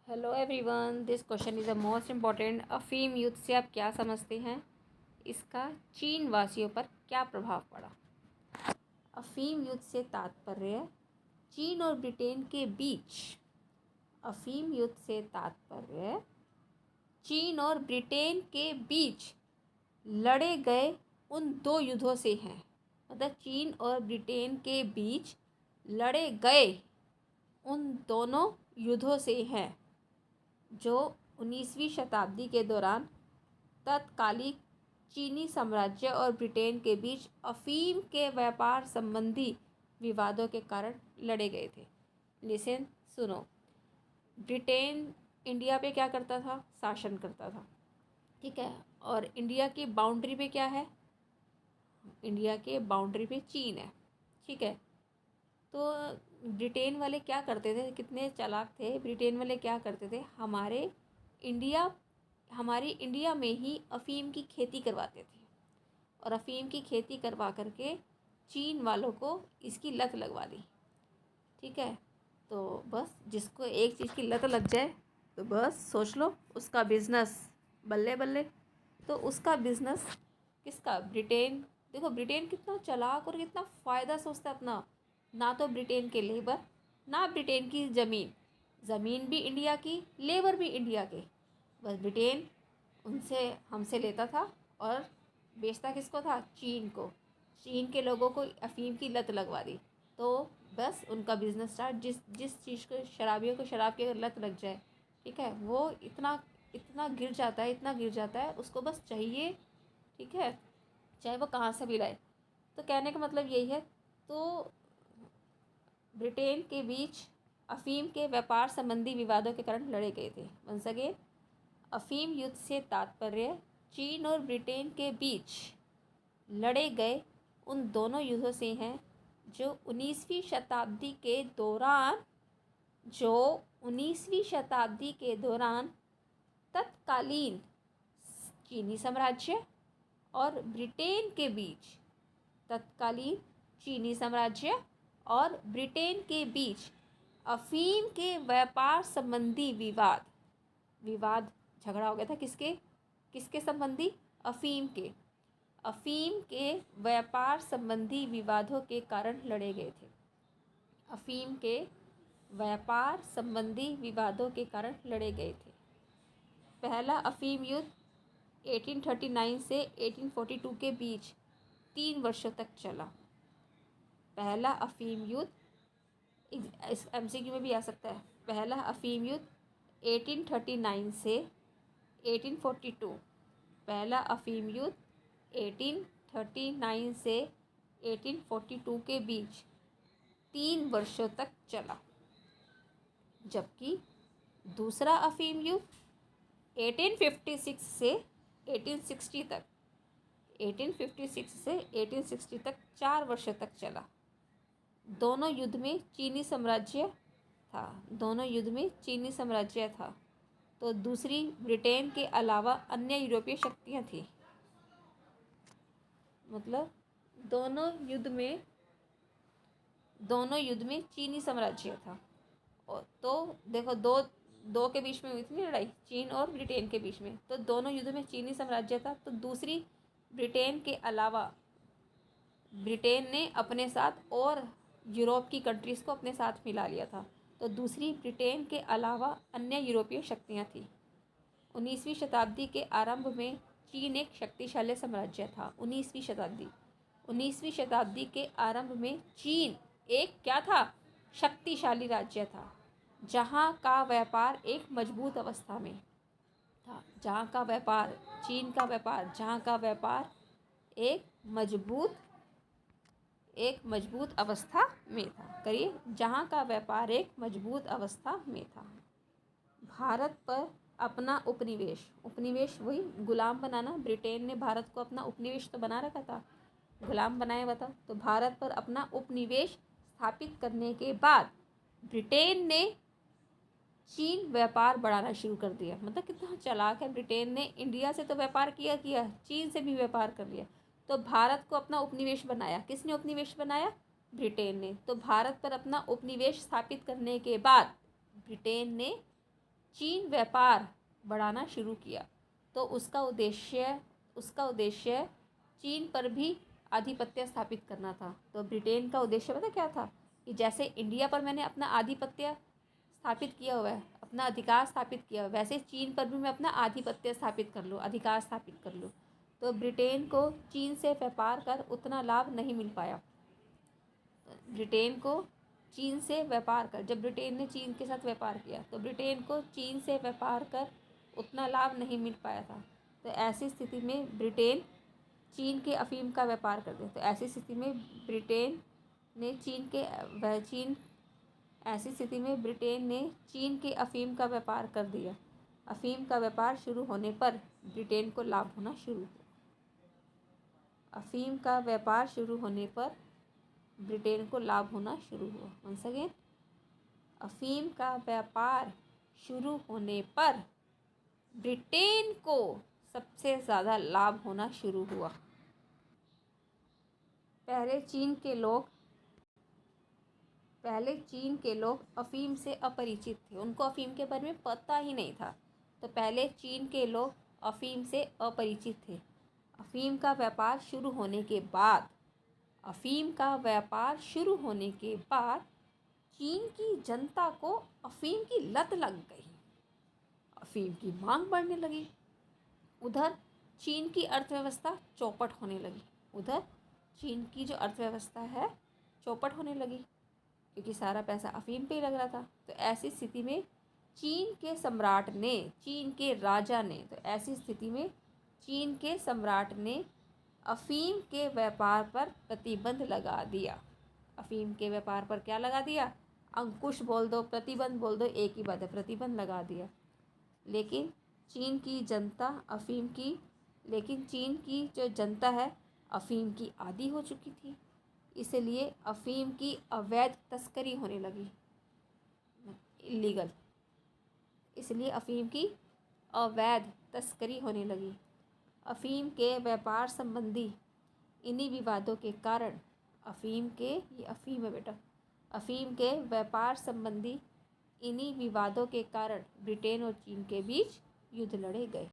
Hello everyone, this question is the most important. अफीम युद्ध से आप क्या समझते हैं? इसका चीन वासियों पर क्या प्रभाव पड़ा? अफीम युद्ध से तात्पर्य चीन और ब्रिटेन के बीच। अफीम युद्ध से तात्पर्य चीन और ब्रिटेन के बीच लड़े गए उन दो युद्धों से हैं। मतलब चीन और ब्रिटेन के बीच लड़े गए उन दोनों युद्धों से हैं जो 19वीं शताब्दी के दौरान तत्कालिक चीनी साम्राज्य और ब्रिटेन के बीच अफीम के व्यापार संबंधी विवादों के कारण लड़े गए थे। लिसन, सुनो। ब्रिटेन इंडिया पे क्या करता था? शासन करता था, ठीक है। और इंडिया की बाउंड्री पे क्या है? इंडिया के बाउंड्री पे चीन है, ठीक है। तो ब्रिटेन वाले क्या करते थे? कितने चालाक थे ब्रिटेन वाले! क्या करते थे? इंडिया हमारी इंडिया में ही अफ़ीम की खेती करवाते थे और अफ़ीम की खेती करवा करके चीन वालों को इसकी लत लगवा दी, ठीक है। तो बस जिसको एक चीज़ की लत लग जाए तो बस सोच लो उसका बिज़नेस बल्ले बल्ले। तो उसका बिज़नेस किसका? ब्रिटेन। देखो ब्रिटेन कितना चालाक और कितना फ़ायदा सोचता है अपना। ना तो ब्रिटेन के लेबर, ना ब्रिटेन की ज़मीन। ज़मीन भी इंडिया की, लेबर भी इंडिया के। बस ब्रिटेन उनसे हमसे लेता था और बेचता किसको था? चीन को। चीन के लोगों को अफ़ीम की लत लगवा दी तो बस उनका बिज़नेस स्टार्ट। जिस जिस चीज़ को, शराबियों को शराब की अगर लत लग जाए, ठीक है, वो इतना इतना गिर जाता है, इतना गिर जाता है, उसको बस चाहिए, ठीक है, चाहे वो कहाँ से भी लाए। तो कहने का मतलब यही है। तो ब्रिटेन के बीच अफ़ीम के व्यापार संबंधी विवादों के कारण लड़े गए थे। वंस अगेन, अफ़ीम युद्ध से तात्पर्य चीन और ब्रिटेन के बीच लड़े गए उन दोनों युद्धों से हैं जो 19वीं शताब्दी के दौरान जो 19वीं शताब्दी के दौरान तत्कालीन चीनी साम्राज्य और ब्रिटेन के बीच तत्कालीन चीनी साम्राज्य और ब्रिटेन के बीच अफ़ीम के व्यापार संबंधी विवाद झगड़ा हो गया था। किसके किसके संबंधी? अफ़ीम के व्यापार संबंधी विवादों के कारण लड़े गए थे। अफ़ीम के व्यापार संबंधी विवादों के कारण लड़े गए थे। पहला अफ़ीम युद्ध 1839 से 1842 के बीच 3 वर्षों तक चला। पहला अफ़ीम युद्ध इस MCQ में भी आ सकता है। पहला अफ़ीम युद्ध 1839 से 1842। पहला अफ़ीम युद्ध 1839 से 1842 के बीच 3 वर्षों तक चला। जबकि दूसरा अफ़ीम युद्ध 1856 से 1860 तक 1856 से 1860 तक 4 वर्षों तक चला। दोनों युद्ध में चीनी साम्राज्य था। तो दूसरी ब्रिटेन के अलावा अन्य यूरोपीय शक्तियाँ थी। मतलब दोनों युद्ध में चीनी साम्राज्य था। और तो देखो, दो दो के बीच में हुई थी लड़ाई, चीन और ब्रिटेन के बीच में। तो दोनों युद्ध में चीनी साम्राज्य था। तो दूसरी ब्रिटेन के अलावा ब्रिटेन ने अपने साथ और यूरोप की कंट्रीज़ को अपने साथ मिला लिया था। तो दूसरी ब्रिटेन के अलावा अन्य यूरोपीय शक्तियाँ थीं। 19वीं शताब्दी के आरंभ में चीन एक शक्तिशाली साम्राज्य था। 19वीं शताब्दी के आरंभ में चीन एक क्या था? शक्तिशाली राज्य था, जहाँ का व्यापार एक मजबूत अवस्था में था। जहाँ का व्यापार एक मजबूत अवस्था में था। करिए, जहाँ का व्यापार एक मजबूत अवस्था में था। भारत पर अपना उपनिवेश वही गुलाम बनाना। ब्रिटेन ने भारत को अपना उपनिवेश तो बना रखा था, गुलाम बनाया हुआ था। तो भारत पर अपना उपनिवेश स्थापित करने के बाद ब्रिटेन ने चीन व्यापार बढ़ाना शुरू कर दिया। मतलब कितना चालाक है ब्रिटेन ने! इंडिया से तो व्यापार किया, चीन से भी व्यापार कर लिया। तो भारत को अपना उपनिवेश बनाया। किसने उपनिवेश बनाया? ब्रिटेन ने। तो भारत पर अपना उपनिवेश स्थापित करने के बाद ब्रिटेन ने चीन व्यापार बढ़ाना शुरू किया तो उसका उद्देश्य चीन पर भी आधिपत्य स्थापित करना था। तो ब्रिटेन का उद्देश्य पता क्या था कि जैसे इंडिया पर मैंने अपना आधिपत्य स्थापित किया हुआ है, अपना अधिकार स्थापित किया हुआ है, वैसे चीन पर भी मैं अपना आधिपत्य स्थापित कर लूँ, अधिकार स्थापित कर लूँ। तो ब्रिटेन को चीन से व्यापार कर उतना लाभ नहीं मिल पाया। ब्रिटेन को चीन से व्यापार कर, जब ब्रिटेन ने चीन के साथ व्यापार किया तो ब्रिटेन को चीन से व्यापार कर उतना लाभ नहीं मिल पाया था। तो ऐसी स्थिति में ब्रिटेन चीन के अफीम का व्यापार कर दे। तो ऐसी स्थिति में ब्रिटेन ने चीन के अफीम का व्यापार कर दिया। अफीम का व्यापार शुरू होने पर ब्रिटेन को लाभ होना शुरू हुआ। अफीम का व्यापार शुरू होने पर ब्रिटेन को लाभ होना शुरू हुआ। वंस अगेन, अफीम का व्यापार शुरू होने पर ब्रिटेन को सबसे ज़्यादा लाभ होना शुरू हुआ। पहले चीन के लोग अफीम से अपरिचित थे, उनको अफीम के बारे में पता ही नहीं था। तो पहले चीन के लोग अफीम से अपरिचित थे। अफीम का व्यापार शुरू होने के बाद चीन की जनता को अफीम की लत लग गई, अफीम की मांग बढ़ने लगी। उधर चीन की अर्थव्यवस्था चौपट होने लगी, क्योंकि सारा पैसा अफीम पे ही लग रहा था। तो ऐसी स्थिति में चीन के सम्राट ने अफीम के व्यापार पर प्रतिबंध लगा दिया। अफीम के व्यापार पर क्या लगा दिया? अंकुश बोल दो, प्रतिबंध बोल दो, एक ही बात है, प्रतिबंध लगा दिया। लेकिन चीन की जो जनता है अफीम की आदी हो चुकी थी, इसलिए अफीम की अवैध तस्करी होने लगी, इलीगल। इसलिए अफीम की अवैध तस्करी होने लगी। अफीम के व्यापार संबंधी इन्हीं विवादों के कारण ब्रिटेन और चीन के बीच युद्ध लड़े गए।